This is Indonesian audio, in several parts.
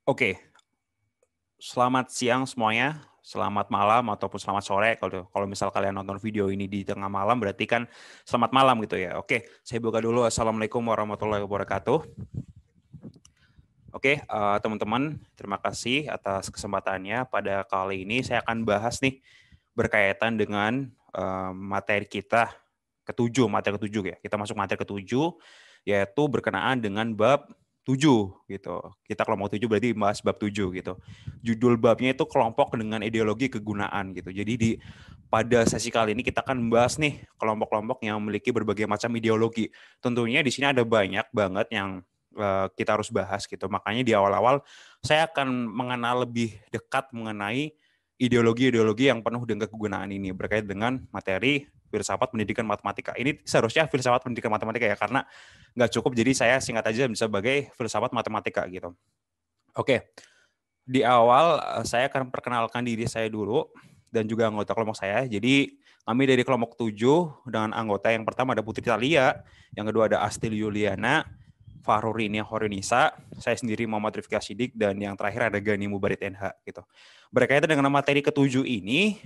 Oke, selamat siang semuanya, selamat malam ataupun selamat sore. Kalau misal kalian nonton video ini di tengah malam, berarti kan selamat malam gitu ya. Oke, saya buka dulu. Assalamualaikum warahmatullahi wabarakatuh. Oke, teman-teman, terima kasih atas kesempatannya. Pada kali ini saya akan bahas nih berkaitan dengan materi kita materi ketujuh ya. Kita masuk materi ketujuh, yaitu berkenaan dengan bab 7 gitu. Kita kelompok 7 berarti bahas bab 7 gitu. Judul babnya itu kelompok dengan ideologi kegunaan gitu. Jadi pada sesi kali ini kita akan membahas nih kelompok-kelompok yang memiliki berbagai macam ideologi. Tentunya di sini ada banyak banget yang kita harus bahas gitu. Makanya di awal-awal saya akan mengenal lebih dekat mengenai ideologi-ideologi yang penuh dengan kegunaan ini berkait dengan materi filsafat pendidikan matematika. Ini seharusnya filsafat pendidikan matematika ya, karena nggak cukup, jadi saya singkat aja sebagai filsafat matematika gitu. Oke, di awal saya akan perkenalkan diri saya dulu dan juga anggota kelompok saya. Jadi kami dari kelompok 7 dengan anggota yang pertama ada Putri Talia, yang kedua ada Astil Yuliana, Fahrurinia Horinisa, saya sendiri Muhammad Rifki Asidik, dan yang terakhir ada Gani Mubarit NH gitu. Berkaitan dengan materi ketujuh ini,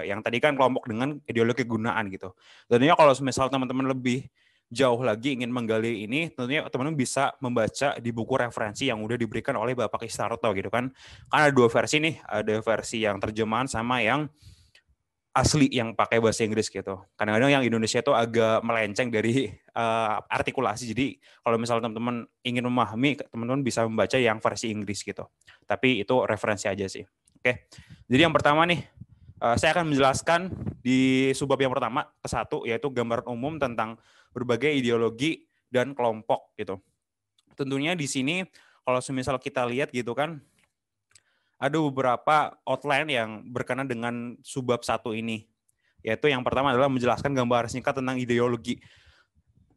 yang tadi kan kelompok dengan ideologi kegunaan gitu. Tentunya kalau misal teman-teman lebih jauh lagi ingin menggali ini, tentunya teman-teman bisa membaca di buku referensi yang udah diberikan oleh Bapak Istarto gitu kan. Kan ada dua versi nih, ada versi yang terjemahan sama yang asli yang pakai bahasa Inggris gitu. Kadang-kadang yang Indonesia itu agak melenceng dari artikulasi. Jadi kalau misalnya teman-teman ingin memahami, teman-teman bisa membaca yang versi Inggris gitu. Tapi itu referensi aja sih. Oke. Jadi yang pertama nih, saya akan menjelaskan di subbab yang pertama ke satu, yaitu gambaran umum tentang berbagai ideologi dan kelompok gitu. Tentunya di sini kalau semisal kita lihat gitu kan, ada beberapa outline yang berkenaan dengan subbab satu ini. Yaitu yang pertama adalah menjelaskan gambaran singkat tentang ideologi.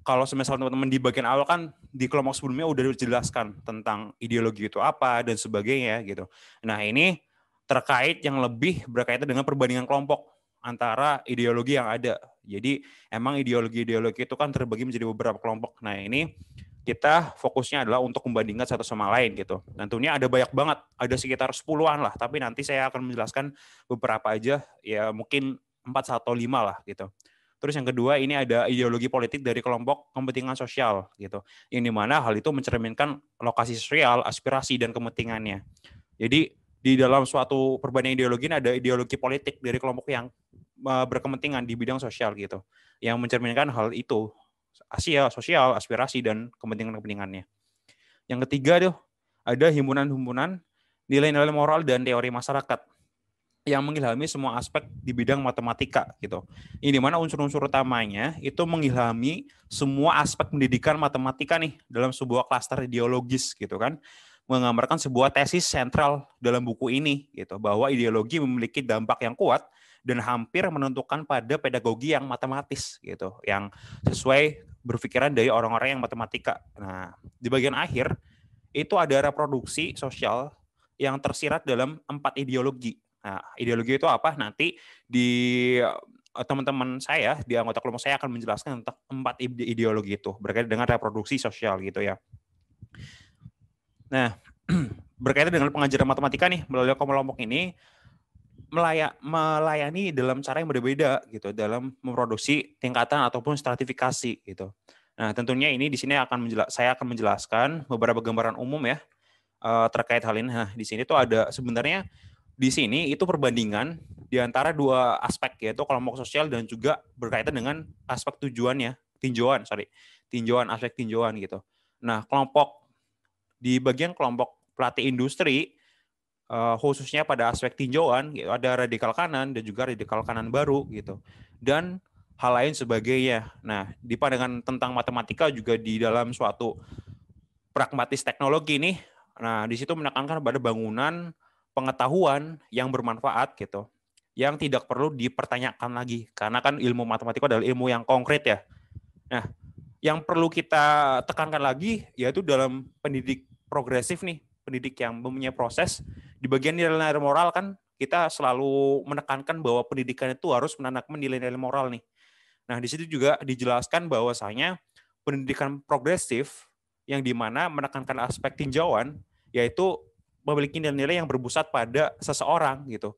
Kalau semisal teman-teman di bagian awal kan di kelompok sebelumnya udah dijelaskan tentang ideologi itu apa dan sebagainya gitu. Nah ini terkait yang lebih berkaitan dengan perbandingan kelompok antara ideologi yang ada. Jadi emang ideologi-ideologi itu kan terbagi menjadi beberapa kelompok. Nah ini kita fokusnya adalah untuk membandingkan satu sama lain gitu. Tentunya ada banyak banget, ada sekitar 10-an lah, tapi nanti saya akan menjelaskan beberapa aja, ya mungkin 4 atau 5 lah gitu. Terus yang kedua ini ada ideologi politik dari kelompok kepentingan sosial gitu. Yang dimana hal itu mencerminkan lokasi sosial, aspirasi dan kepentingannya. Jadi di dalam suatu perbandingan ideologi ini ada ideologi politik dari kelompok yang berkepentingan di bidang sosial gitu. Yang mencerminkan hal itu, sosial, aspirasi dan kepentingan-kepentingannya. Yang ketiga tuh ada himpunan-himpunan nilai-nilai moral dan teori masyarakat yang mengilhami semua aspek di bidang matematika gitu. Ini dimana unsur-unsur utamanya itu mengilhami semua aspek pendidikan matematika nih dalam sebuah klaster ideologis gitu kan. Menggambarkan sebuah tesis sentral dalam buku ini gitu, bahwa ideologi memiliki dampak yang kuat dan hampir menentukan pada pedagogi yang matematis gitu, yang sesuai berpikiran dari orang-orang yang matematika. Nah, di bagian akhir itu ada reproduksi sosial yang tersirat dalam 4 ideologi. Nah, ideologi itu apa? Nanti di teman-teman saya, di anggota kelompok saya akan menjelaskan tentang 4 ideologi itu berkaitan dengan reproduksi sosial gitu ya. Nah, berkaitan dengan pengajaran matematika nih melalui kelompok ini melayani dalam cara yang berbeda gitu dalam memproduksi tingkatan ataupun stratifikasi gitu. Nah, tentunya ini di sini saya akan menjelaskan beberapa gambaran umum ya terkait hal ini. Nah, di sini tuh ada sebenarnya di sini itu perbandingan di antara dua aspek, yaitu kelompok sosial dan juga berkaitan dengan aspek tinjauan, aspek tinjauan gitu. Nah, di bagian kelompok pelatih industri, khususnya pada aspek tinjauan, gitu, ada radikal kanan dan juga radikal kanan baru gitu. Dan hal lain sebagainya. Nah, di pandangan tentang matematika juga di dalam suatu pragmatis teknologi nih, nah di situ menekankan pada bangunan pengetahuan yang bermanfaat gitu, yang tidak perlu dipertanyakan lagi, karena kan ilmu matematika adalah ilmu yang konkret ya. Nah, yang perlu kita tekankan lagi yaitu dalam pendidik progresif nih, pendidik yang mempunyai proses, di bagian nilai-nilai moral kan kita selalu menekankan bahwa pendidikan itu harus menanamkan nilai-nilai moral nih. Nah, di situ juga dijelaskan bahwasanya pendidikan progresif yang dimana menekankan aspek tinjauan, yaitu memiliki nilai-nilai yang berpusat pada seseorang gitu,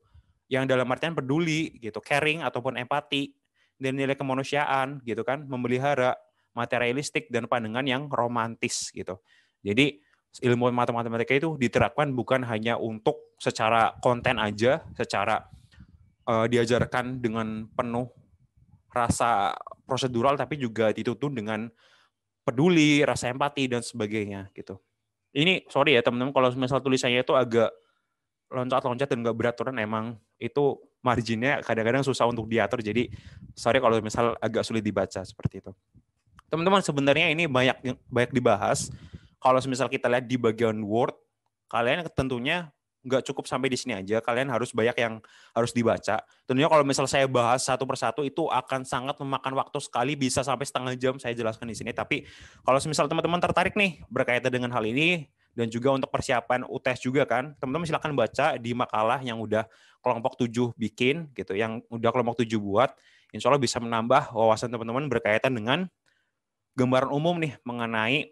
yang dalam artian peduli gitu, caring ataupun empati, dan nilai kemanusiaan gitu kan, memelihara materialistik dan pandangan yang romantis gitu. Jadi ilmu matematika itu diterapkan bukan hanya untuk secara konten aja, secara diajarkan dengan penuh rasa prosedural, tapi juga dituntun dengan peduli, rasa empati dan sebagainya gitu. Ini sorry ya teman-teman kalau misal tulisannya itu agak loncat-loncat dan nggak beraturan, emang itu marginnya kadang-kadang susah untuk diatur, jadi sorry kalau misal agak sulit dibaca seperti itu. Teman-teman, sebenarnya ini banyak dibahas. Kalau misal kita lihat di bagian Word, kalian tentunya nggak cukup sampai di sini aja, kalian harus banyak yang harus dibaca. Tentunya kalau misal saya bahas satu persatu itu akan sangat memakan waktu sekali, bisa sampai setengah jam saya jelaskan di sini. Tapi kalau misal teman-teman tertarik nih berkaitan dengan hal ini, dan juga untuk persiapan UTS juga kan, teman-teman silakan baca di makalah yang udah kelompok 7 bikin gitu, yang udah kelompok 7 buat. Insya Allah bisa menambah wawasan teman-teman berkaitan dengan gambaran umum nih mengenai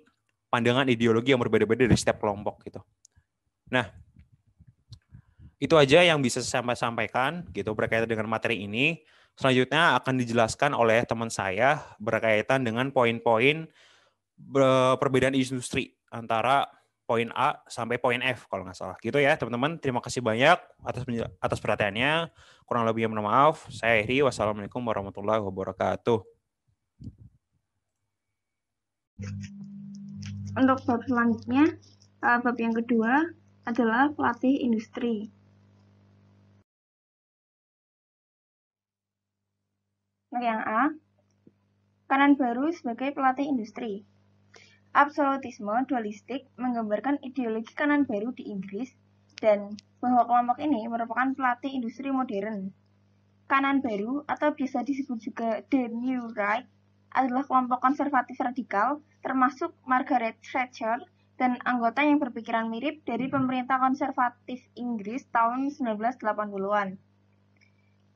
pandangan ideologi yang berbeda-beda dari setiap kelompok gitu. Nah, itu aja yang bisa saya sampaikan gitu berkaitan dengan materi ini. Selanjutnya akan dijelaskan oleh teman saya berkaitan dengan poin-poin perbedaan industri antara poin A sampai poin F kalau nggak salah. Gitu ya teman-teman. Terima kasih banyak atas perhatiannya. Kurang lebihnya mohon maaf. Saya Heri. Wassalamualaikum warahmatullahi wabarakatuh. Untuk bab selanjutnya, bab yang kedua adalah pelatih industri. Yang A, kanan baru sebagai pelatih industri. Absolutisme dualistik menggambarkan ideologi kanan baru di Inggris dan bahwa kelompok ini merupakan pelatih industri modern. Kanan baru atau biasa disebut juga The New Right adalah kelompok konservatif radikal termasuk Margaret Thatcher dan anggota yang berpikiran mirip dari pemerintah konservatif Inggris tahun 1980-an.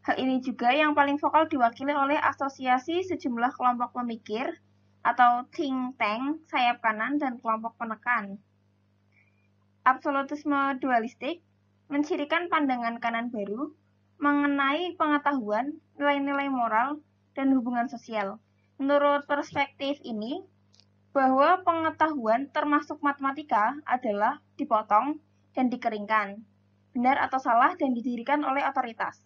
Hal ini juga yang paling vokal diwakili oleh asosiasi sejumlah kelompok pemikir atau think tank sayap kanan dan kelompok penekan. Absolutisme dualistik mencirikan pandangan kanan baru mengenai pengetahuan, nilai-nilai moral, dan hubungan sosial. Menurut perspektif ini, bahwa pengetahuan termasuk matematika adalah dipotong dan dikeringkan, benar atau salah dan didirikan oleh otoritas.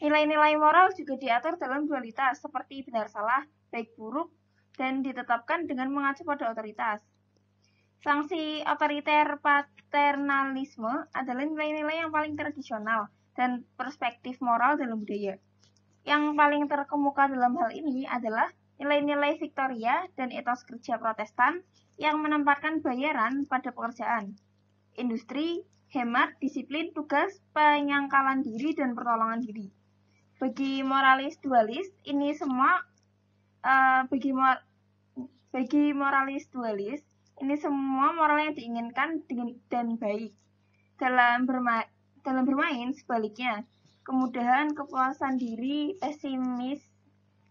Nilai-nilai moral juga diatur dalam dualitas seperti benar salah, baik buruk, dan ditetapkan dengan mengacu pada otoritas. Sanksi otoriter paternalisme adalah nilai-nilai yang paling tradisional dan perspektif moral dalam budaya. Yang paling terkemuka dalam hal ini adalah nilai-nilai Victoria dan etos kerja Protestan yang menempatkan bayaran pada pekerjaan, industri, hemat, disiplin, tugas, penyangkalan diri, dan pertolongan diri. Bagi moralis dualis, ini semua bagi moralis dualis, ini semua moral yang diinginkan dan baik. Dalam bermain sebaliknya, kemudahan, kepuasan diri,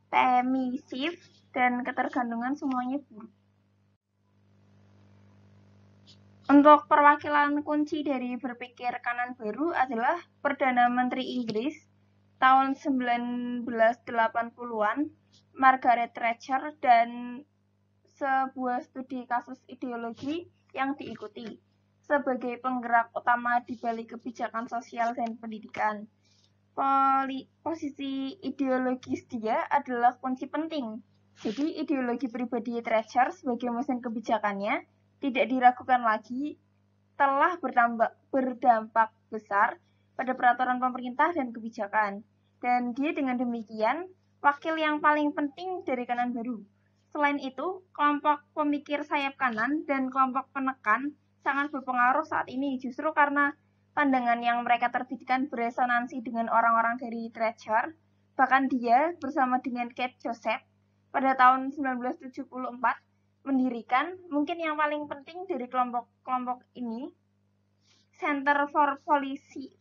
pemisif, dan ketergantungan semuanya buruk. Untuk perwakilan kunci dari berpikir kanan baru adalah Perdana Menteri Inggris tahun 1980-an, Margaret Thatcher, dan sebuah studi kasus ideologi yang diikuti sebagai penggerak utama di balik kebijakan sosial dan pendidikan. Posisi ideologis dia adalah kunci penting. Jadi ideologi pribadi Thatcher sebagai mesin kebijakannya tidak diragukan lagi telah berdampak besar pada peraturan pemerintah dan kebijakan. Dan dia dengan demikian wakil yang paling penting dari kanan baru. Selain itu, kelompok pemikir sayap kanan dan kelompok penekan sangat berpengaruh saat ini justru karena pandangan yang mereka terbitkan beresonansi dengan orang-orang dari Thatcher. Bahkan dia bersama dengan Kate Joseph pada tahun 1974 mendirikan mungkin yang paling penting dari kelompok-kelompok ini, Center for Policy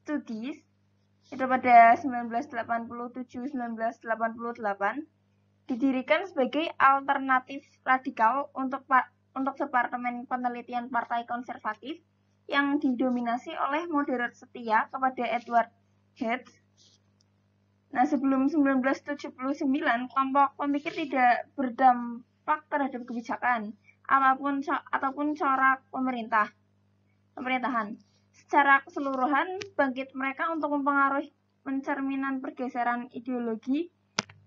Studies itu pada 1987-1988 didirikan sebagai alternatif radikal untuk untuk Departemen Penelitian Partai Konservatif yang didominasi oleh moderat setia kepada Edward Heath. Nah, sebelum 1979, kelompok pemikir tidak berdampak terhadap kebijakan ataupun corak pemerintahan. Secara keseluruhan, bangkit mereka untuk mempengaruhi pencerminan pergeseran ideologi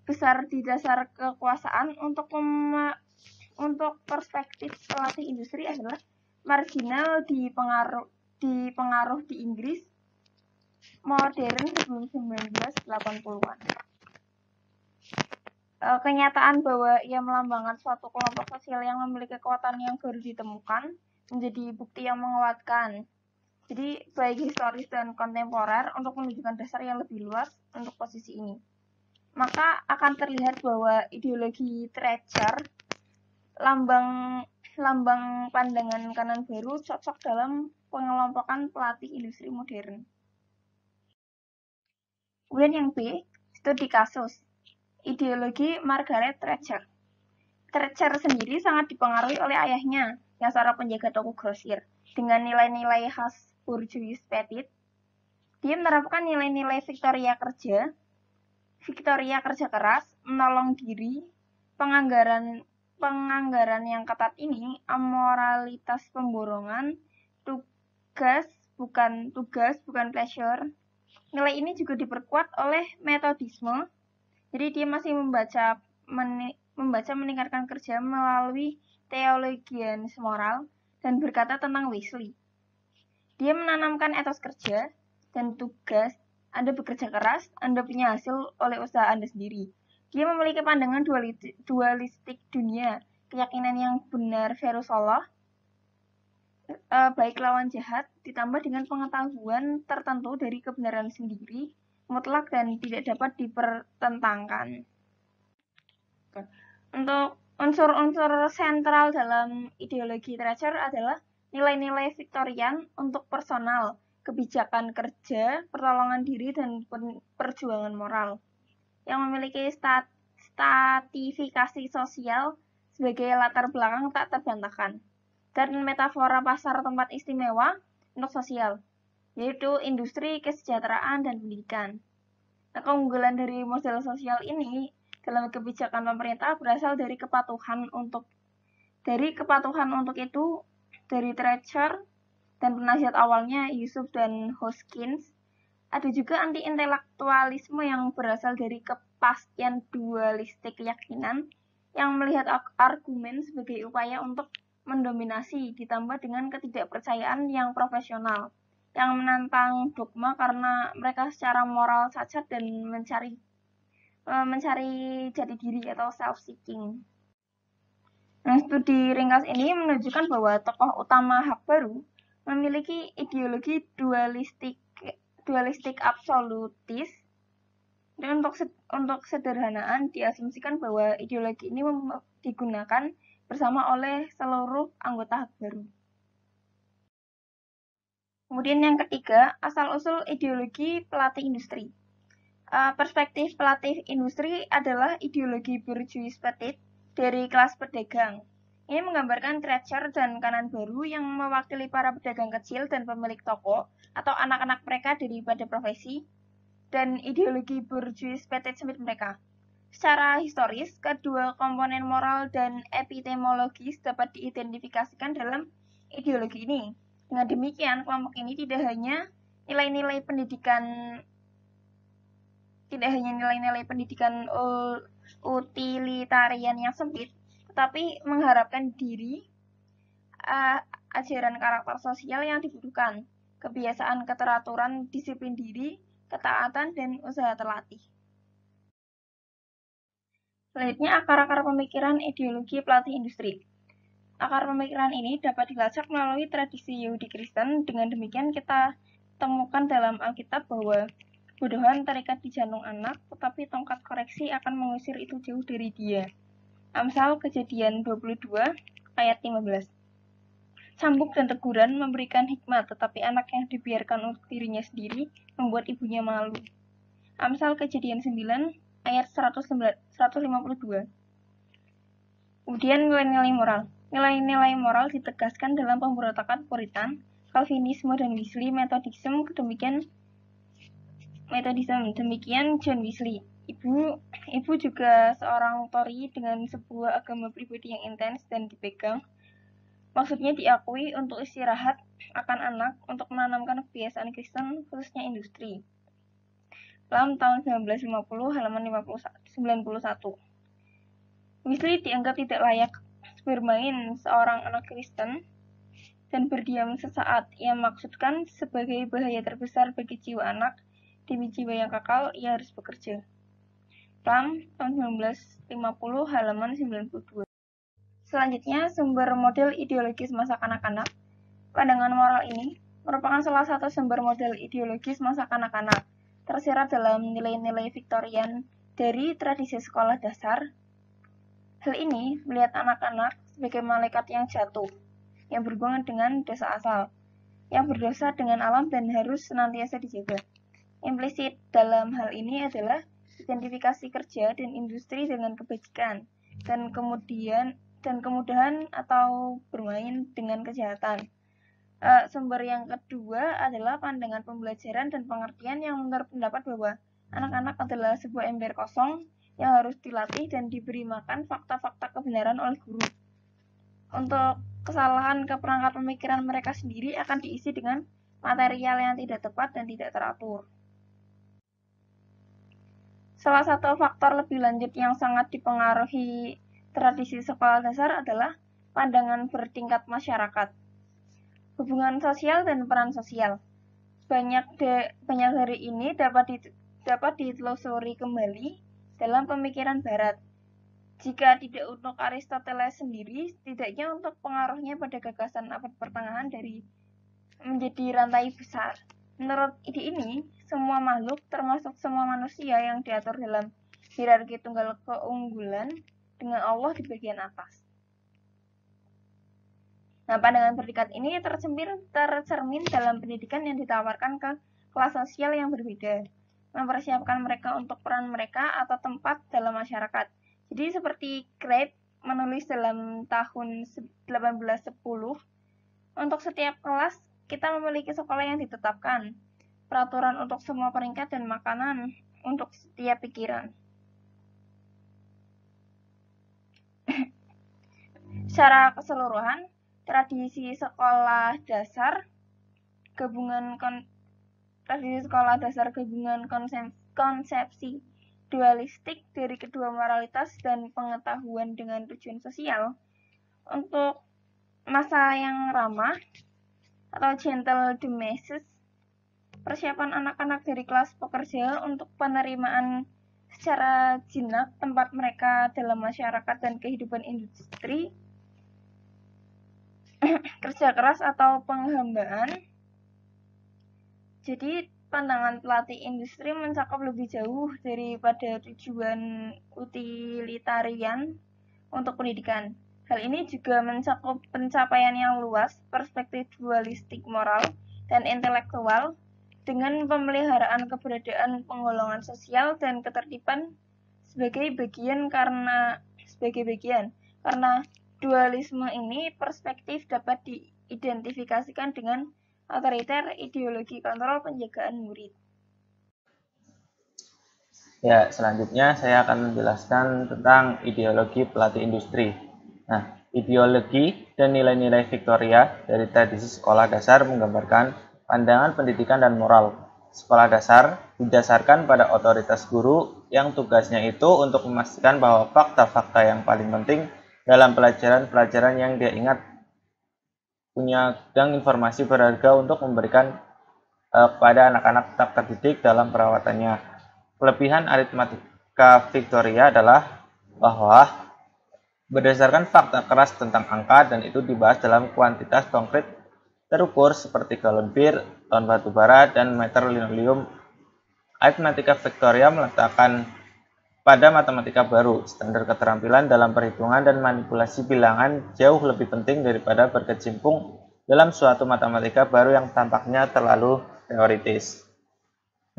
besar di dasar kekuasaan untuk perspektif pelatih industri adalah marginal dipengaruh di Inggris modern sebelum 1980-an. Kenyataan bahwa ia melambangkan suatu kelompok sosial yang memiliki kekuatan yang baru ditemukan menjadi bukti yang menguatkan. Jadi baik historis dan kontemporer untuk menunjukkan dasar yang lebih luas untuk posisi ini. Maka akan terlihat bahwa ideologi Thatcher, lambang pandangan kanan baru, cocok dalam pengelompokan pelatih industri modern. Kemudian yang B, studi kasus. Ideologi Margaret Thatcher. Thatcher sendiri sangat dipengaruhi oleh ayahnya, yang seorang penjaga toko grosir. Dengan nilai-nilai khas bourgeois petit, dia menerapkan nilai-nilai Victoria kerja keras, menolong diri, penganggaran yang ketat ini, amoralitas pemborongan, tugas bukan pleasure. Nilai ini juga diperkuat oleh metodisme. Jadi dia masih membaca meningkatkan kerja melalui teologian moral dan berkata tentang Wesley. Dia menanamkan etos kerja dan tugas. Anda bekerja keras, Anda punya hasil oleh usaha Anda sendiri. Dia memiliki pandangan dualistik dunia, keyakinan yang benar versus Allah, baik lawan jahat, ditambah dengan pengetahuan tertentu dari kebenaran sendiri, mutlak dan tidak dapat dipertentangkan. Untuk unsur-unsur sentral dalam ideologi Thatcher adalah nilai-nilai Victorian untuk personal, kebijakan kerja, pertolongan diri, dan perjuangan moral, yang memiliki stratifikasi sosial sebagai latar belakang tak terbantahkan, dan metafora pasar tempat istimewa untuk sosial, yaitu industri, kesejahteraan, dan pendidikan. Nah, keunggulan dari model sosial ini dalam kebijakan pemerintah berasal dari kepatuhan untuk itu dari Thatcher dan penasihat awalnya Yusuf dan Hoskins. Ada juga anti-intelektualisme yang berasal dari kepastian dualistik keyakinan yang melihat argumen sebagai upaya untuk mendominasi, ditambah dengan ketidakpercayaan yang profesional yang menantang dogma karena mereka secara moral cacat dan mencari jati diri atau self-seeking. Nah, studi ringkas ini menunjukkan bahwa tokoh utama hak baru memiliki ideologi dualistik absolutis. Dan untuk sederhanaan diasumsikan bahwa ideologi ini digunakan bersama oleh seluruh anggota hak baru. Kemudian yang ketiga, asal-usul ideologi pelatih industri. Perspektif pelatih industri adalah ideologi bourgeois petit dari kelas pedagang. Ini menggambarkan Thatcher dan kanan baru yang mewakili para pedagang kecil dan pemilik toko atau anak-anak mereka daripada profesi, dan ideologi bourgeois petit sempit mereka. Secara historis, kedua komponen moral dan epistemologis dapat diidentifikasikan dalam ideologi ini. Dengan demikian, kelompok ini tidak hanya nilai-nilai pendidikan utilitarian yang sempit, tetapi mengharapkan diri ajaran karakter sosial yang dibutuhkan, kebiasaan keteraturan, disiplin diri, ketaatan, dan usaha terlatih. Selanjutnya, akar-akar pemikiran ideologi pelatih industri. Akar pemikiran ini dapat dilacak melalui tradisi Yahudi Kristen. Dengan demikian kita temukan dalam Alkitab bahwa kebodohan terikat di jantung anak, tetapi tongkat koreksi akan mengusir itu jauh dari dia. Amsal Kejadian 22 ayat 15. Cambuk dan teguran memberikan hikmat, tetapi anak yang dibiarkan untuk dirinya sendiri membuat ibunya malu. Amsal Kejadian 9 ayat 152. Kemudian nilai-nilai moral. Nilai-nilai moral ditegaskan dalam pemberontakan Puritan, Calvinisme dan Wesley Methodism. Demikian John Wesley. Ibu juga seorang Tory dengan sebuah agama pribadi yang intens dan dipegang. Maksudnya diakui untuk istirahat akan anak untuk menanamkan kebiasaan Kristen, khususnya industri. Dalam tahun 1950, halaman 91. Wesley dianggap tidak layak bermain seorang anak Kristen dan berdiam sesaat. Ia maksudkan sebagai bahaya terbesar bagi jiwa anak. Demi jiwa yang kekal, ia harus bekerja. Tahun 1950, halaman 92. Selanjutnya, sumber model ideologis masa kanak-kanak. Pandangan moral ini merupakan salah satu sumber model ideologis masa kanak-kanak, tersirat dalam nilai-nilai Victorian dari tradisi sekolah dasar. Hal ini melihat anak-anak sebagai malaikat yang jatuh, yang berhubungan dengan dosa asal, yang berdosa dengan alam dan harus senantiasa dijaga. Implisit dalam hal ini adalah identifikasi kerja dan industri dengan kebajikan, dan kemudahan atau bermain dengan kejahatan. Sumber yang kedua adalah pandangan pembelajaran dan pengertian yang menurut pendapat bahwa anak-anak adalah sebuah ember kosong yang harus dilatih dan diberi makan fakta-fakta kebenaran oleh guru. Untuk kesalahan keperangkat pemikiran mereka sendiri akan diisi dengan material yang tidak tepat dan tidak teratur. Salah satu faktor lebih lanjut yang sangat dipengaruhi tradisi sekolah dasar adalah pandangan bertingkat masyarakat, hubungan sosial dan peran sosial. Banyak dari ini dapat ditelusuri kembali dalam pemikiran Barat. Jika tidak untuk Aristoteles sendiri, setidaknya untuk pengaruhnya pada gagasan abad pertengahan dari menjadi rantai besar. Menurut ide ini, semua makhluk, termasuk semua manusia yang diatur dalam hierarki tunggal keunggulan dengan Allah di bagian atas. Nah, pandangan bertingkat ini tercermin dalam pendidikan yang ditawarkan ke kelas sosial yang berbeda, mempersiapkan mereka untuk peran mereka atau tempat dalam masyarakat. Jadi seperti Craig menulis dalam tahun 1810, untuk setiap kelas kita memiliki sekolah yang ditetapkan, peraturan untuk semua peringkat dan makanan untuk setiap pikiran. Secara keseluruhan, tradisi sekolah dasar gabungan konsepsi dualistik dari kedua moralitas dan pengetahuan dengan tujuan sosial untuk masa yang ramah atau gentle domestic, persiapan anak-anak dari kelas pekerja untuk penerimaan secara jinak tempat mereka dalam masyarakat dan kehidupan industri, kerja keras atau penghambaan. Jadi pandangan pelatih industri mencakup lebih jauh daripada tujuan utilitarian untuk pendidikan. Hal ini juga mencakup pencapaian yang luas, perspektif dualistik moral dan intelektual, dengan pemeliharaan keberadaan penggolongan sosial dan ketertiban sebagai bagian. Karena dualisme ini perspektif dapat diidentifikasikan dengan otoriter, ideologi kontrol, penjagaan murid. Ya, selanjutnya saya akan menjelaskan tentang ideologi pelatih industri. Nah, ideologi dan nilai-nilai Victoria dari tradisi sekolah dasar menggambarkan pandangan pendidikan dan moral. Sekolah dasar didasarkan pada otoritas guru yang tugasnya itu untuk memastikan bahwa fakta-fakta yang paling penting dalam pelajaran-pelajaran yang dia ingat punya gudang informasi berharga untuk memberikan kepada anak-anak tetap terdidik dalam perawatannya. Kelebihan aritmatika Victoria adalah bahwa berdasarkan fakta keras tentang angka dan itu dibahas dalam kuantitas konkret terukur seperti galon bir, ton batu bara, dan meter linoleum. Aritmatika Victoria meletakkan pada matematika baru, standar keterampilan dalam perhitungan dan manipulasi bilangan jauh lebih penting daripada berkecimpung dalam suatu matematika baru yang tampaknya terlalu teoritis.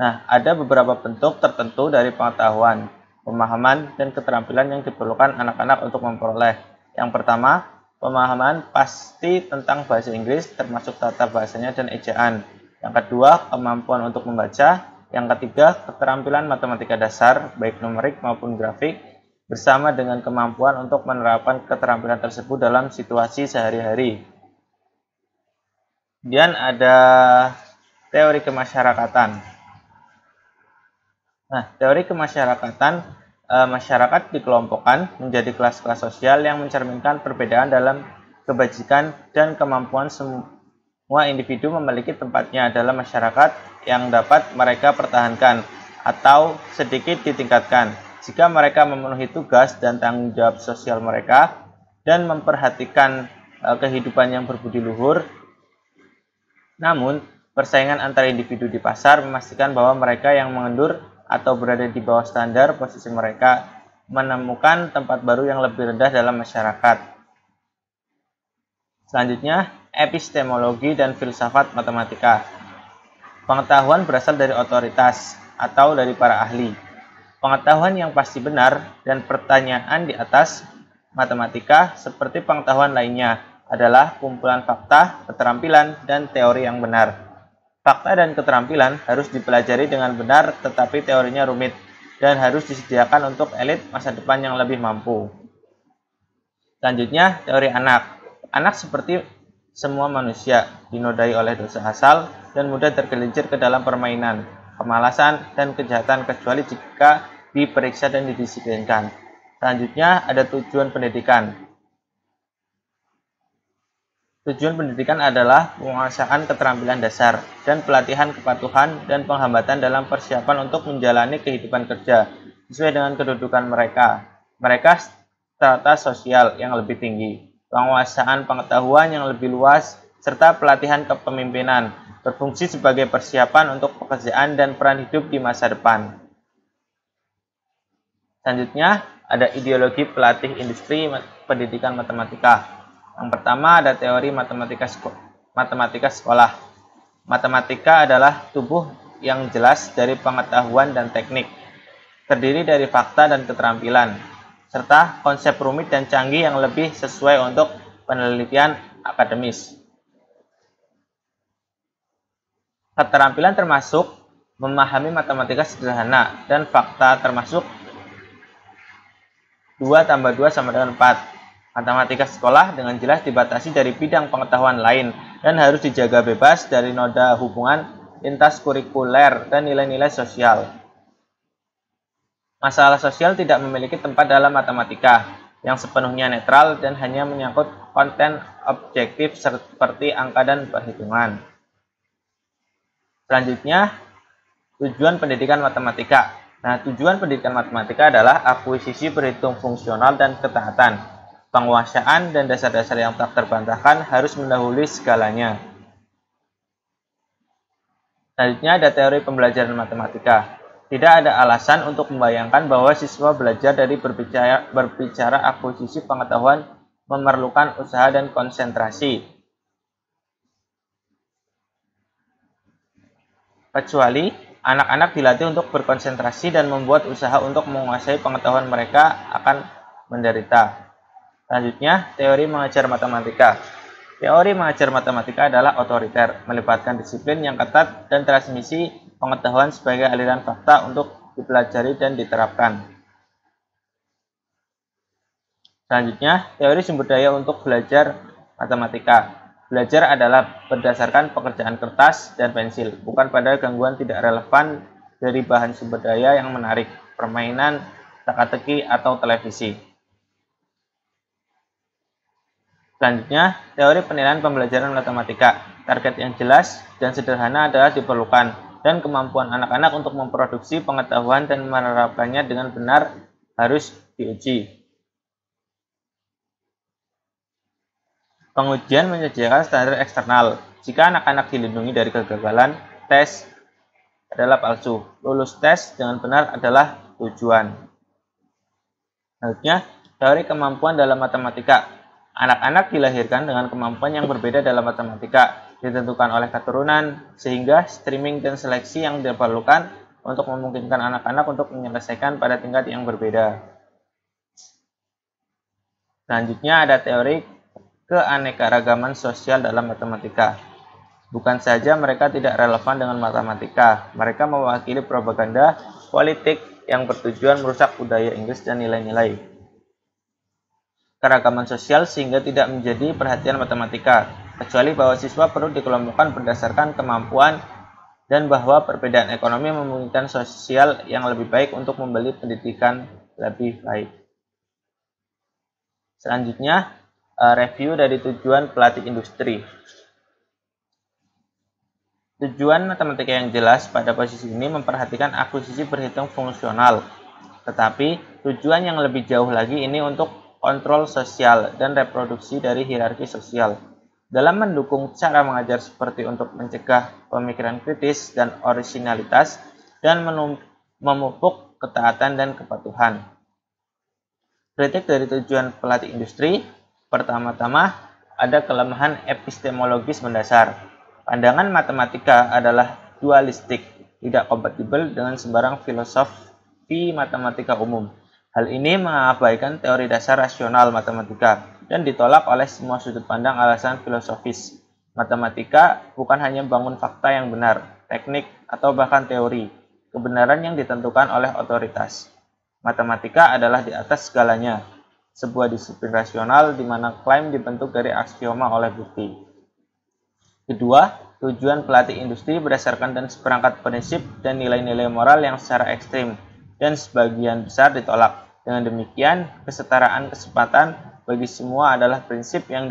Nah, ada beberapa bentuk tertentu dari pengetahuan, pemahaman, dan keterampilan yang diperlukan anak-anak untuk memperoleh. Yang pertama, pemahaman pasti tentang bahasa Inggris termasuk tata bahasanya dan ejaan. Yang kedua, kemampuan untuk membaca. Yang ketiga, keterampilan matematika dasar, baik numerik maupun grafik, bersama dengan kemampuan untuk menerapkan keterampilan tersebut dalam situasi sehari-hari. Kemudian ada teori kemasyarakatan. Nah, teori kemasyarakatan, masyarakat dikelompokkan menjadi kelas-kelas sosial yang mencerminkan perbedaan dalam kebajikan dan kemampuan semua individu memiliki tempatnya dalam masyarakat yang dapat mereka pertahankan atau sedikit ditingkatkan jika mereka memenuhi tugas dan tanggung jawab sosial mereka dan memperhatikan kehidupan yang berbudi luhur. Namun, persaingan antar individu di pasar memastikan bahwa mereka yang mengendur atau berada di bawah standar posisi mereka menemukan tempat baru yang lebih rendah dalam masyarakat. Selanjutnya, epistemologi dan filsafat matematika. Pengetahuan berasal dari otoritas atau dari para ahli. Pengetahuan yang pasti benar dan pertanyaan di atas matematika seperti pengetahuan lainnya adalah kumpulan fakta, keterampilan, dan teori yang benar. Fakta dan keterampilan harus dipelajari dengan benar tetapi teorinya rumit dan harus disediakan untuk elit masa depan yang lebih mampu. Selanjutnya, teori anak. Anak seperti semua manusia dinodai oleh dosa asal dan mudah tergelincir ke dalam permainan, kemalasan, dan kejahatan kecuali jika diperiksa dan didisiplinkan. Selanjutnya ada tujuan pendidikan. Tujuan pendidikan adalah penguasaan keterampilan dasar dan pelatihan kepatuhan dan penghambatan dalam persiapan untuk menjalani kehidupan kerja sesuai dengan kedudukan mereka. Mereka strata sosial yang lebih tinggi, penguasaan pengetahuan yang lebih luas, serta pelatihan kepemimpinan berfungsi sebagai persiapan untuk pekerjaan dan peran hidup di masa depan. Selanjutnya, ada ideologi pelatih industri pendidikan matematika. Yang pertama ada teori matematika sekolah. Matematika adalah tubuh yang jelas dari pengetahuan dan teknik, terdiri dari fakta dan keterampilan, serta konsep rumit dan canggih yang lebih sesuai untuk penelitian akademis. Keterampilan termasuk memahami matematika sederhana dan fakta termasuk 2 tambah 2 sama dengan 4. Matematika sekolah dengan jelas dibatasi dari bidang pengetahuan lain dan harus dijaga bebas dari noda hubungan lintas kurikuler dan nilai-nilai sosial. Masalah sosial tidak memiliki tempat dalam matematika yang sepenuhnya netral dan hanya menyangkut konten objektif seperti angka dan perhitungan. Selanjutnya, tujuan pendidikan matematika. Nah, tujuan pendidikan matematika adalah akuisisi berhitung fungsional dan ketaatan. Penguasaan dan dasar-dasar yang tak terbantahkan harus mendahului segalanya. Selanjutnya ada teori pembelajaran matematika. Tidak ada alasan untuk membayangkan bahwa siswa belajar dari berbicara akuisisi pengetahuan memerlukan usaha dan konsentrasi. Kecuali anak-anak dilatih untuk berkonsentrasi dan membuat usaha untuk menguasai pengetahuan mereka akan menderita. Selanjutnya, teori mengajar matematika. Teori mengajar matematika adalah otoriter, melibatkan disiplin yang ketat dan transmisi pengetahuan sebagai aliran fakta untuk dipelajari dan diterapkan. Selanjutnya, teori sumber daya untuk belajar matematika. Belajar adalah berdasarkan pekerjaan kertas dan pensil, bukan pada gangguan tidak relevan dari bahan sumber daya yang menarik, permainan, teka-teki, atau televisi. Selanjutnya, teori penilaian pembelajaran matematika. Target yang jelas dan sederhana adalah diperlukan, dan kemampuan anak-anak untuk memproduksi pengetahuan dan menerapkannya dengan benar harus diuji. Pengujian menyediakan standar eksternal. Jika anak-anak dilindungi dari kegagalan, tes adalah palsu. Lulus tes dengan benar adalah tujuan. Selanjutnya, teori kemampuan dalam matematika. Anak-anak dilahirkan dengan kemampuan yang berbeda dalam matematika, ditentukan oleh keturunan, sehingga streaming dan seleksi yang diperlukan untuk memungkinkan anak-anak untuk menyelesaikan pada tingkat yang berbeda. Selanjutnya ada teori keanekaragaman sosial dalam matematika. Bukan saja mereka tidak relevan dengan matematika, mereka mewakili propaganda politik yang bertujuan merusak budaya Inggris dan nilai-nilai keragaman sosial sehingga tidak menjadi perhatian matematika, kecuali bahwa siswa perlu dikelompokkan berdasarkan kemampuan dan bahwa perbedaan ekonomi memungkinkan sosial yang lebih baik untuk membeli pendidikan lebih baik. Selanjutnya, review dari tujuan pelatih industri. Tujuan matematika yang jelas pada posisi ini memperhatikan akuisisi berhitung fungsional, tetapi tujuan yang lebih jauh lagi ini untuk kontrol sosial dan reproduksi dari hierarki sosial. Dalam mendukung cara mengajar seperti untuk mencegah pemikiran kritis dan orisinalitas dan memupuk ketaatan dan kepatuhan. Kritik dari tujuan pelatih industri, pertama-tama ada kelemahan epistemologis mendasar. Pandangan matematika adalah dualistik, tidak kompatibel dengan sembarang filosofi matematika umum. Hal ini mengabaikan teori dasar rasional matematika dan ditolak oleh semua sudut pandang alasan filosofis. Matematika bukan hanya bangun fakta yang benar, teknik, atau bahkan teori, kebenaran yang ditentukan oleh otoritas. Matematika adalah di atas segalanya, sebuah disiplin rasional di mana klaim dibentuk dari aksioma oleh bukti. Kedua, tujuan pelatih industri berdasarkan dan seperangkat prinsip dan nilai-nilai moral yang secara ekstrim dan sebagian besar ditolak. Dengan demikian, kesetaraan kesempatan bagi semua adalah prinsip yang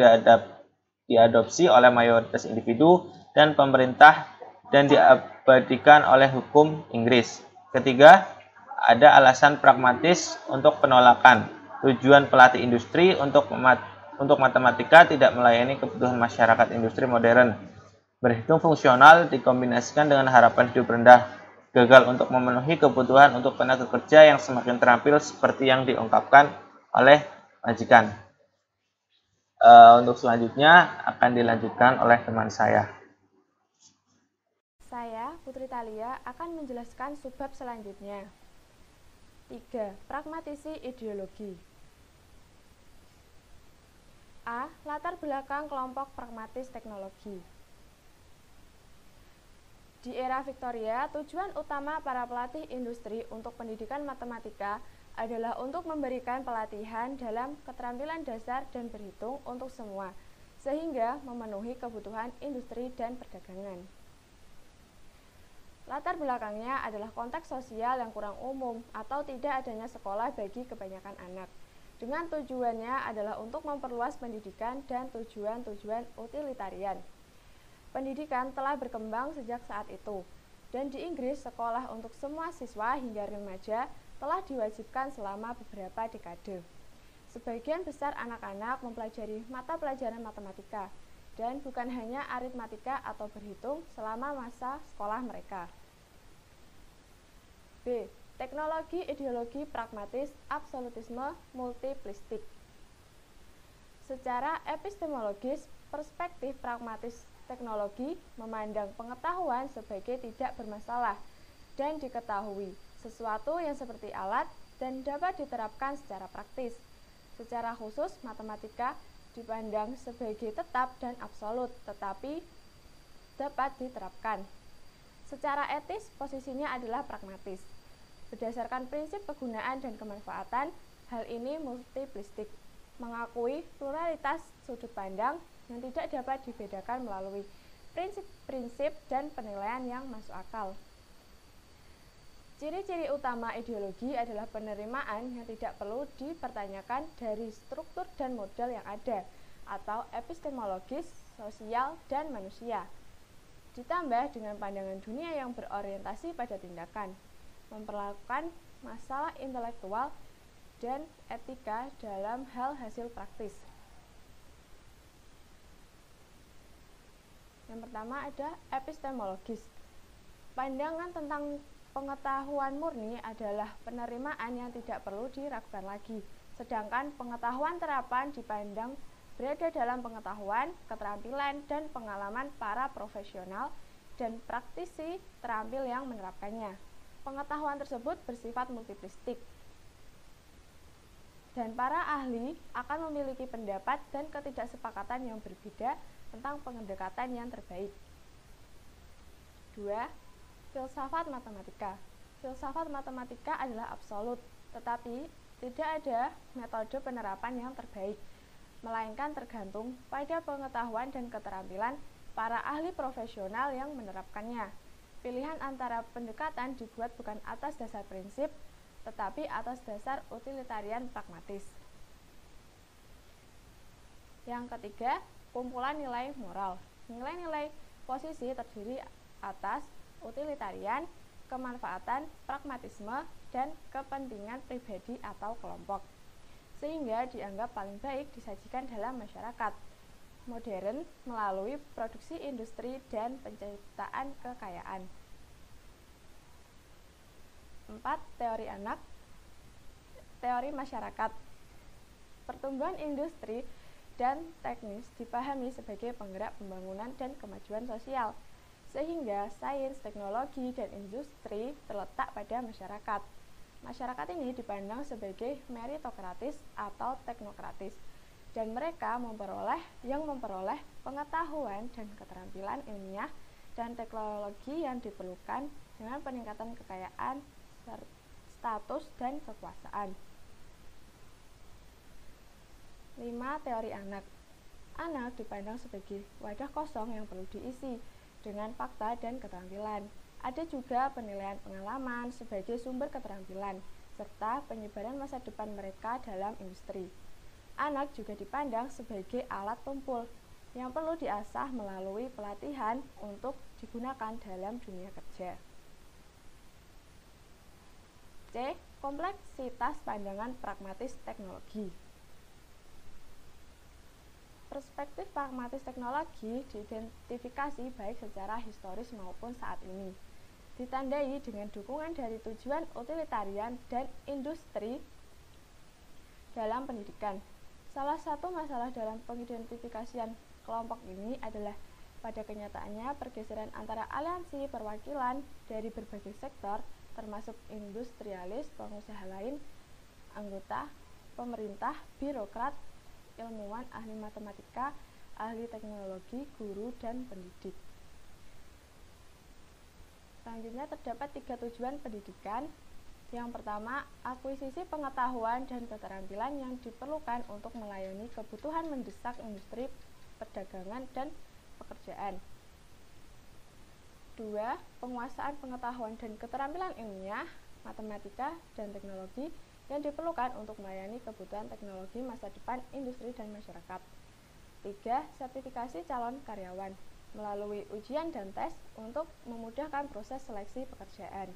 diadopsi oleh mayoritas individu dan pemerintah dan diabadikan oleh hukum Inggris. Ketiga, ada alasan pragmatis untuk penolakan. Tujuan pelatih industri untuk matematika tidak melayani kebutuhan masyarakat industri modern. Berhitung fungsional dikombinasikan dengan harapan hidup rendah, gagal untuk memenuhi kebutuhan untuk tenaga kerja yang semakin terampil seperti yang diungkapkan oleh majikan. Untuk selanjutnya akan dilanjutkan oleh teman saya. Saya, Putri Thalia, akan menjelaskan subbab selanjutnya. 3. Pragmatisi ideologi. A. Latar belakang kelompok pragmatis teknologi. Di era Victoria, tujuan utama para pelatih industri untuk pendidikan matematika adalah untuk memberikan pelatihan dalam keterampilan dasar dan berhitung untuk semua, sehingga memenuhi kebutuhan industri dan perdagangan. Latar belakangnya adalah konteks sosial yang kurang umum atau tidak adanya sekolah bagi kebanyakan anak, dengan tujuannya adalah untuk memperluas pendidikan dan tujuan-tujuan utilitarian. Pendidikan telah berkembang sejak saat itu, dan di Inggris sekolah untuk semua siswa hingga remaja telah diwajibkan selama beberapa dekade. Sebagian besar anak-anak mempelajari mata pelajaran matematika, dan bukan hanya aritmatika atau berhitung selama masa sekolah mereka. B. Teknologi ideologi pragmatis absolutisme multiplistik. Secara epistemologis, perspektif pragmatis teknologi memandang pengetahuan sebagai tidak bermasalah dan diketahui, sesuatu yang seperti alat dan dapat diterapkan secara praktis. Secara khusus, matematika dipandang sebagai tetap dan absolut, tetapi dapat diterapkan. Secara etis, posisinya adalah pragmatis. Berdasarkan prinsip kegunaan dan kemanfaatan, hal ini multiplistik, mengakui pluralitas sudut pandang yang tidak dapat dibedakan melalui prinsip-prinsip dan penilaian yang masuk akal. Ciri-ciri utama ideologi adalah penerimaan yang tidak perlu dipertanyakan dari struktur dan model yang ada, atau epistemologis, sosial, dan manusia. Ditambah dengan pandangan dunia yang berorientasi pada tindakan, memperlakukan masalah intelektual dan etika dalam hal hasil praktis. Yang pertama ada epistemologis. Pandangan tentang pengetahuan murni adalah penerimaan yang tidak perlu diragukan lagi. Sedangkan pengetahuan terapan dipandang berada dalam pengetahuan, keterampilan, dan pengalaman para profesional dan praktisi terampil yang menerapkannya. Pengetahuan tersebut bersifat multiplistik. dan para ahli akan memiliki pendapat dan ketidaksepakatan yang berbeda tentang pendekatan yang terbaik. 2. Filsafat matematika. Filsafat matematika adalah absolut, tetapi tidak ada metode penerapan yang terbaik, melainkan tergantung pada pengetahuan dan keterampilan para ahli profesional yang menerapkannya. Pilihan antara pendekatan dibuat bukan atas dasar prinsip, tetapi atas dasar utilitarian pragmatis. Yang ketiga, kumpulan nilai moral. Nilai-nilai posisi terdiri atas utilitarian, kemanfaatan, pragmatisme, dan kepentingan pribadi atau kelompok, sehingga dianggap paling baik disajikan dalam masyarakat modern melalui produksi industri dan penciptaan kekayaan. 4. Teori anak. Teori masyarakat. Pertumbuhan industri dan teknis dipahami sebagai penggerak pembangunan dan kemajuan sosial, sehingga sains, teknologi, dan industri terletak pada masyarakat. Masyarakat ini dipandang sebagai meritokratis atau teknokratis, dan mereka memperoleh pengetahuan dan keterampilan ilmiah dan teknologi yang diperlukan dengan peningkatan kekayaan, status, dan kekuasaan. 5. Teori anak. Anak dipandang sebagai wadah kosong yang perlu diisi dengan fakta dan keterampilan. Ada juga penilaian pengalaman sebagai sumber keterampilan, serta penyebaran masa depan mereka dalam industri. Anak juga dipandang sebagai alat tumpul yang perlu diasah melalui pelatihan untuk digunakan dalam dunia kerja. C. Kompleksitas pandangan pragmatis teknologi. Perspektif pragmatis teknologi diidentifikasi baik secara historis maupun saat ini, ditandai dengan dukungan dari tujuan utilitarian dan industri dalam pendidikan. Salah satu masalah dalam pengidentifikasian kelompok ini adalah pada kenyataannya pergeseran antara aliansi perwakilan dari berbagai sektor, termasuk industrialis, pengusaha lain, anggota, pemerintah, birokrat, ilmuwan, ahli matematika, ahli teknologi, guru, dan pendidik. Selanjutnya terdapat 3 tujuan pendidikan. Yang pertama, akuisisi pengetahuan dan keterampilan yang diperlukan untuk melayani kebutuhan mendesak industri, perdagangan, dan pekerjaan. 2. Penguasaan pengetahuan dan keterampilan ilmiah, matematika, dan teknologi yang diperlukan untuk melayani kebutuhan teknologi masa depan industri dan masyarakat. 3. Sertifikasi calon karyawan melalui ujian dan tes untuk memudahkan proses seleksi pekerjaan.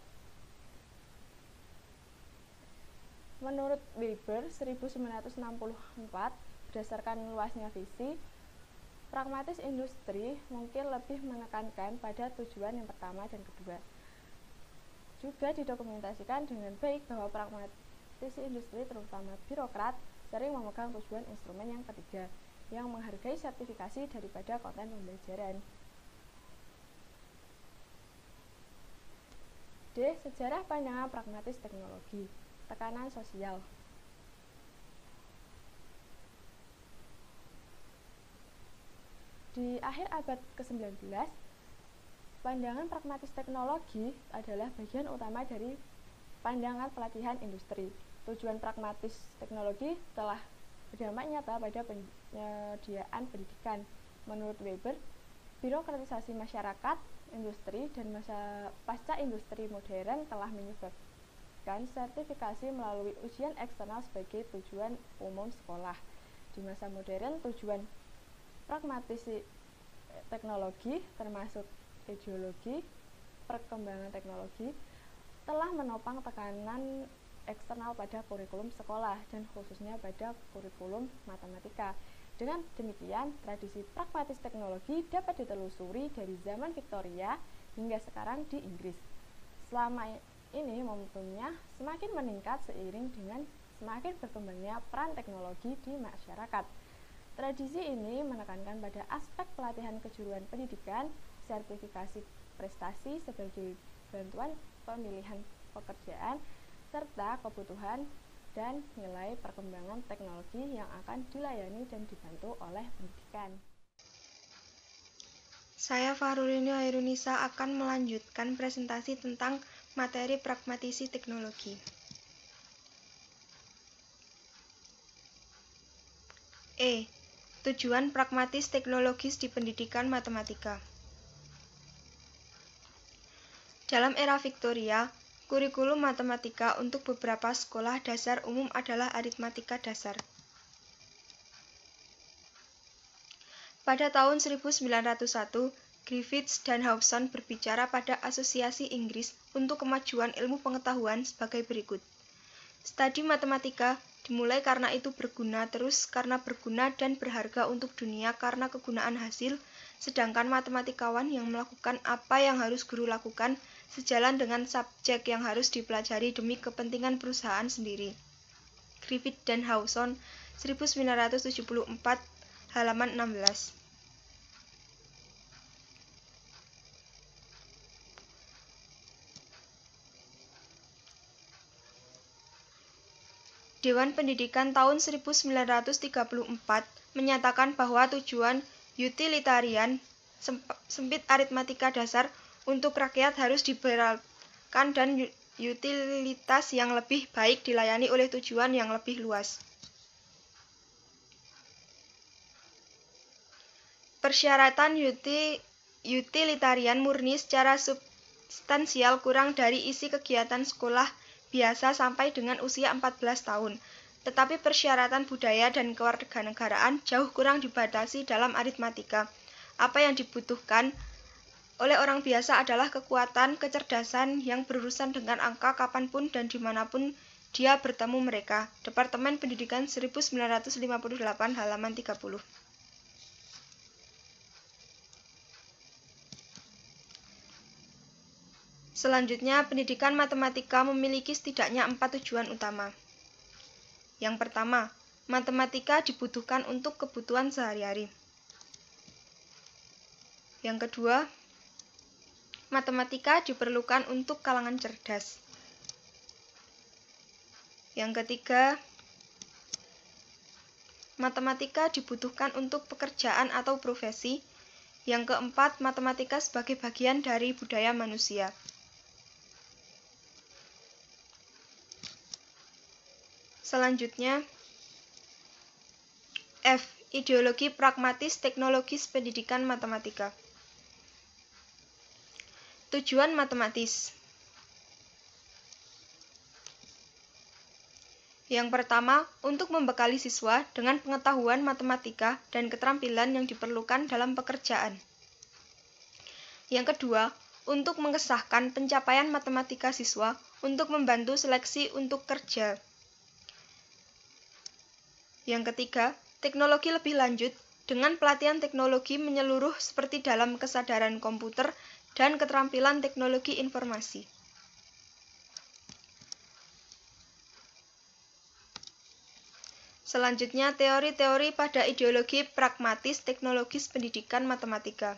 Menurut Weber 1964, berdasarkan luasnya visi, pragmatis industri mungkin lebih menekankan pada tujuan yang pertama dan kedua. Juga didokumentasikan dengan baik bahwa pragmatis industri, terutama birokrat, sering memegang tujuan instrumen yang ketiga, yang menghargai sertifikasi daripada konten pembelajaran. D. Sejarah pandangan pragmatis teknologi. Tekanan sosial. Di akhir abad ke-19, pandangan pragmatis teknologi adalah bagian utama dari pandangan pelatihan industri. Tujuan pragmatis teknologi telah berdampak nyata pada penyediaan pendidikan. Menurut Weber, birokratisasi masyarakat, industri, dan masa pasca industri modern telah menyebabkan sertifikasi melalui ujian eksternal sebagai tujuan umum sekolah. Di masa modern, tujuan pragmatis teknologi, termasuk ideologi perkembangan teknologi, telah menopang tekanan eksternal pada kurikulum sekolah dan khususnya pada kurikulum matematika. Dengan demikian, tradisi pragmatis teknologi dapat ditelusuri dari zaman Victoria hingga sekarang di Inggris. Selama ini momentumnya semakin meningkat seiring dengan semakin berkembangnya peran teknologi di masyarakat. Tradisi ini menekankan pada aspek pelatihan kejuruan pendidikan, sertifikasi prestasi sebagai bantuan pemilihan pekerjaan, serta kebutuhan dan nilai perkembangan teknologi yang akan dilayani dan dibantu oleh pendidikan. Saya Fahrulini Hairunisa akan melanjutkan presentasi tentang materi pragmatisi teknologi. Tujuan pragmatis teknologis di pendidikan matematika. Dalam era Victoria, kurikulum matematika untuk beberapa sekolah dasar umum adalah aritmatika dasar. Pada tahun 1901, Griffiths dan Hobson berbicara pada Asosiasi Inggris untuk Kemajuan Ilmu Pengetahuan sebagai berikut. Studi matematika dimulai karena itu berguna, terus karena berguna dan berharga untuk dunia karena kegunaan hasil, sedangkan matematikawan yang melakukan apa yang harus guru lakukan sejalan dengan subjek yang harus dipelajari demi kepentingan perusahaan sendiri. Griffiths dan Hobson, 1974, halaman 16. Dewan Pendidikan tahun 1934 menyatakan bahwa tujuan utilitarian sempit aritmatika dasar untuk rakyat harus diberalkan dan utilitas yang lebih baik dilayani oleh tujuan yang lebih luas. Persyaratan utilitarian murni secara substansial kurang dari isi kegiatan sekolah biasa sampai dengan usia 14 tahun. Tetapi persyaratan budaya dan kewarganegaraan jauh kurang dibatasi dalam aritmatika. Apa yang dibutuhkan oleh orang biasa adalah kekuatan, kecerdasan yang berurusan dengan angka kapanpun dan dimanapun dia bertemu mereka. Departemen Pendidikan 1958 halaman 30. Selanjutnya, pendidikan matematika memiliki setidaknya 4 tujuan utama. Yang pertama, matematika dibutuhkan untuk kebutuhan sehari-hari. Yang kedua, matematika diperlukan untuk kalangan cerdas. Yang ketiga, matematika dibutuhkan untuk pekerjaan atau profesi. Yang keempat, matematika sebagai bagian dari budaya manusia. Selanjutnya, F. Ideologi pragmatis teknologis pendidikan matematika. Tujuan matematis. Yang pertama, untuk membekali siswa dengan pengetahuan matematika dan keterampilan yang diperlukan dalam pekerjaan. Yang kedua, untuk mengesahkan pencapaian matematika siswa untuk membantu seleksi untuk kerja. Yang ketiga, teknologi lebih lanjut dengan pelatihan teknologi menyeluruh seperti dalam kesadaran komputer dan keterampilan teknologi informasi. Selanjutnya, teori-teori pada ideologi pragmatis teknologis pendidikan matematika.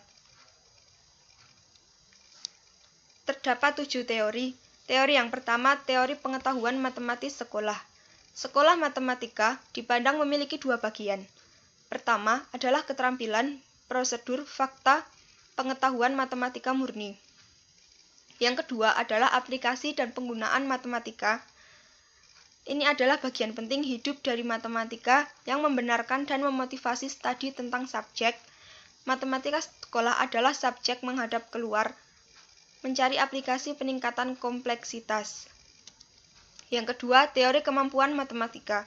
Terdapat 7 teori. Teori yang pertama, teori pengetahuan matematis sekolah. Sekolah matematika dipandang memiliki 2 bagian. Pertama adalah keterampilan, prosedur, fakta, pengetahuan matematika murni. Yang kedua adalah aplikasi dan penggunaan matematika. Ini adalah bagian penting hidup dari matematika yang membenarkan dan memotivasi studi tentang subjek. Matematika sekolah adalah subjek menghadap keluar, mencari aplikasi peningkatan kompleksitas. Yang kedua, teori kemampuan matematika.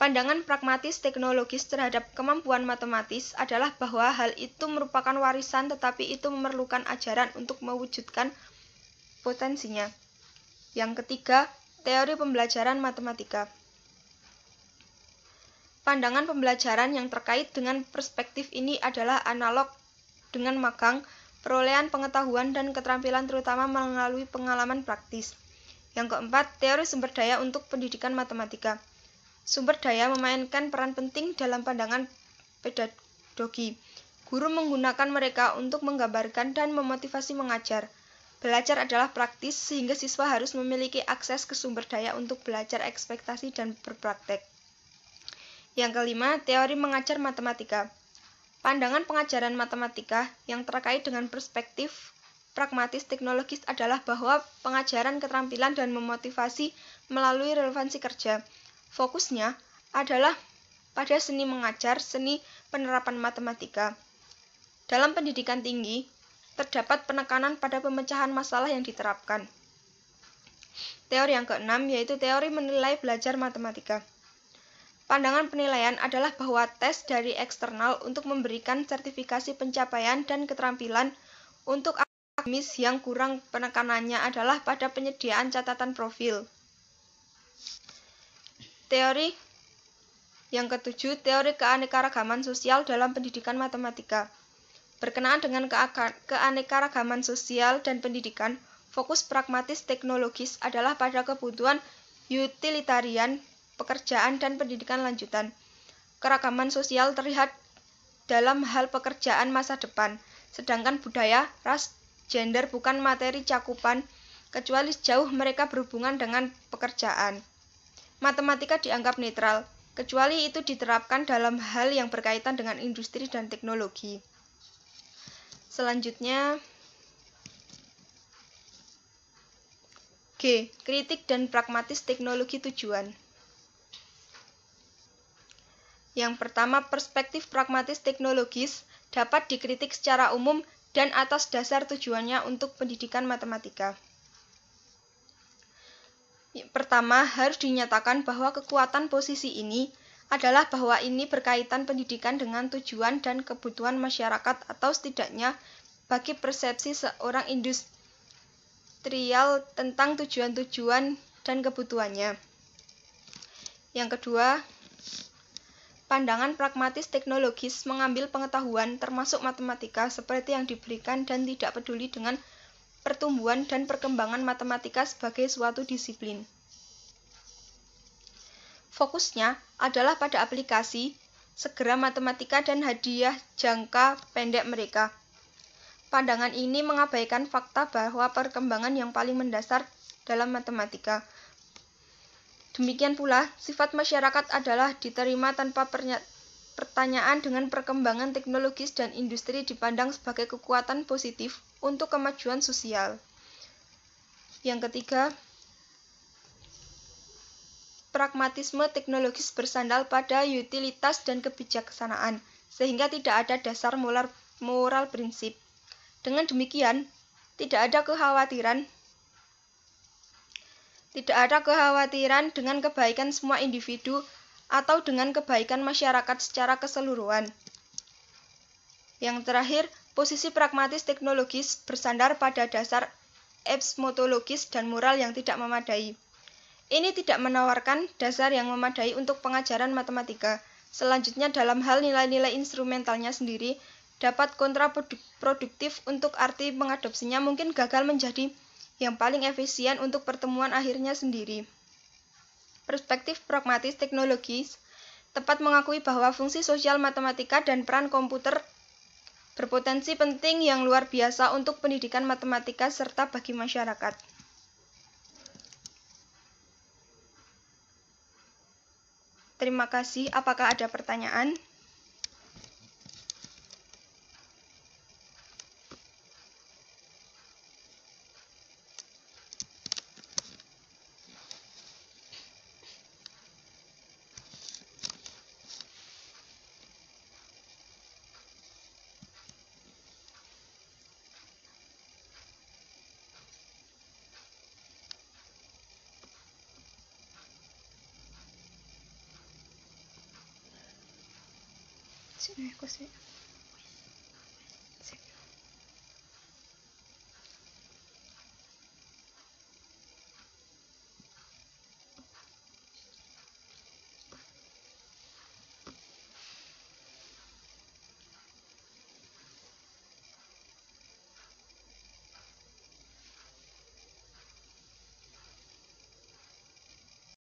Pandangan pragmatis teknologis terhadap kemampuan matematis adalah bahwa hal itu merupakan warisan tetapi itu memerlukan ajaran untuk mewujudkan potensinya. Yang ketiga, teori pembelajaran matematika. Pandangan pembelajaran yang terkait dengan perspektif ini adalah analog dengan magang, perolehan pengetahuan dan keterampilan terutama melalui pengalaman praktis. Yang keempat, teori sumber daya untuk pendidikan matematika. Sumber daya memainkan peran penting dalam pandangan pedagogi. Guru menggunakan mereka untuk menggambarkan dan memotivasi mengajar. belajar adalah praktis sehingga siswa harus memiliki akses ke sumber daya untuk belajar ekspektasi dan berpraktek. Yang kelima, teori mengajar matematika. Pandangan pengajaran matematika yang terkait dengan perspektif pragmatis teknologis adalah bahwa pengajaran keterampilan dan memotivasi melalui relevansi kerja. Fokusnya adalah pada seni mengajar, seni penerapan matematika. Dalam pendidikan tinggi, terdapat penekanan pada pemecahan masalah yang diterapkan. Teori yang keenam yaitu teori menilai belajar matematika. Pandangan penilaian adalah bahwa tes dari eksternal untuk memberikan sertifikasi pencapaian dan keterampilan untuk akademis yang kurang penekanannya adalah pada penyediaan catatan profil. Teori yang ketujuh, teori keanekaragaman sosial dalam pendidikan matematika. Berkenaan dengan keanekaragaman sosial dan pendidikan, fokus pragmatis teknologis adalah pada kebutuhan utilitarian, pekerjaan, dan pendidikan lanjutan. Keragaman sosial terlihat dalam hal pekerjaan masa depan, sedangkan budaya, ras, gender bukan materi cakupan, kecuali sejauh mereka berhubungan dengan pekerjaan. Matematika dianggap netral, kecuali itu diterapkan dalam hal yang berkaitan dengan industri dan teknologi. Selanjutnya, G. Kritik dan pragmatis teknologi tujuan. Yang pertama, perspektif pragmatis teknologis dapat dikritik secara umum dan atas dasar tujuannya untuk pendidikan matematika. Pertama, harus dinyatakan bahwa kekuatan posisi ini adalah bahwa ini berkaitan pendidikan dengan tujuan dan kebutuhan masyarakat atau setidaknya bagi persepsi seorang industrial tentang tujuan-tujuan dan kebutuhannya. Yang kedua, pandangan pragmatis teknologis mengambil pengetahuan termasuk matematika seperti yang diberikan dan tidak peduli dengan pertumbuhan dan perkembangan matematika sebagai suatu disiplin. Fokusnya adalah pada aplikasi, segera matematika dan hadiah jangka pendek mereka. Pandangan ini mengabaikan fakta bahwa perkembangan yang paling mendasar dalam matematika. Demikian pula, sifat masyarakat adalah diterima tanpa pertanyaan dengan perkembangan teknologis dan industri dipandang sebagai kekuatan positif untuk kemajuan sosial. Yang ketiga, pragmatisme teknologis bersandar pada utilitas dan kebijaksanaan, sehingga tidak ada dasar moral prinsip. Dengan demikian, tidak ada kekhawatiran dengan kebaikan semua individu atau dengan kebaikan masyarakat secara keseluruhan. Yang terakhir, posisi pragmatis teknologis bersandar pada dasar epistemologis dan moral yang tidak memadai. Ini tidak menawarkan dasar yang memadai untuk pengajaran matematika. Selanjutnya, dalam hal nilai-nilai instrumentalnya sendiri, dapat kontraproduktif untuk arti mengadopsinya mungkin gagal menjadi yang paling efisien untuk pertemuan akhirnya sendiri. Perspektif pragmatis teknologis tepat mengakui bahwa fungsi sosial matematika dan peran komputer berpotensi penting yang luar biasa untuk pendidikan matematika serta bagi masyarakat. Terima kasih. Apakah ada pertanyaan? Sini aku sih.